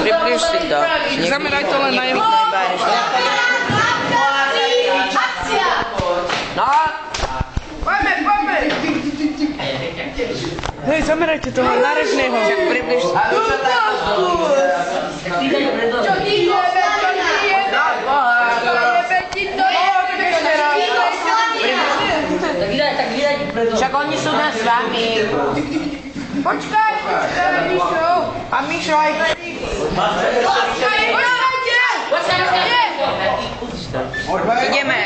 Približ si to. Zameraj to len na jeho. No. Poďme. Hej, zamerajte to na Režného. Približ si to. Čo ty jebe? Však oni sú na s vami. Počkaj, Mišo. A Mišo aj... Ideme.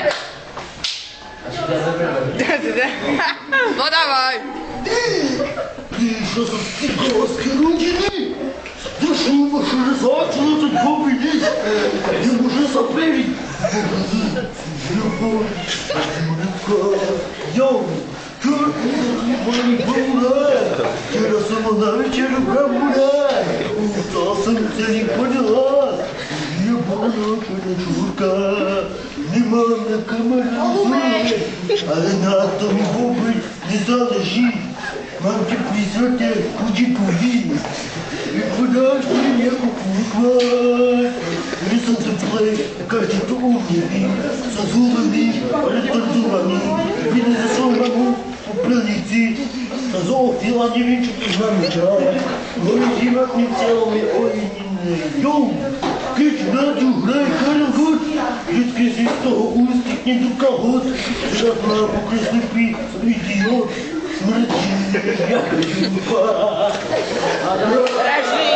No dávaj. Ty, що за скидовські родини? Ти що, машинізацію тут побідіть? Не може заперіть. Йоу, чорт, мені була. Через самого вечора була. Часом це не поняла. Я була чорка. Нема на камері. Але на тому бобри не залежить. Мамки присоте кучи-куди. И куда ж меня кукукла? Listen to play, кажется, умными, со зубами, ретардувами, видно за самому прилети, со зоофила не венчу знамена, горизиматным целыми ойненной. Йоу, кич надю, грай, карангут, детский здесь того устик не дукагот, жадна покресный пи, идиот. Смерти, я хочу. Režný,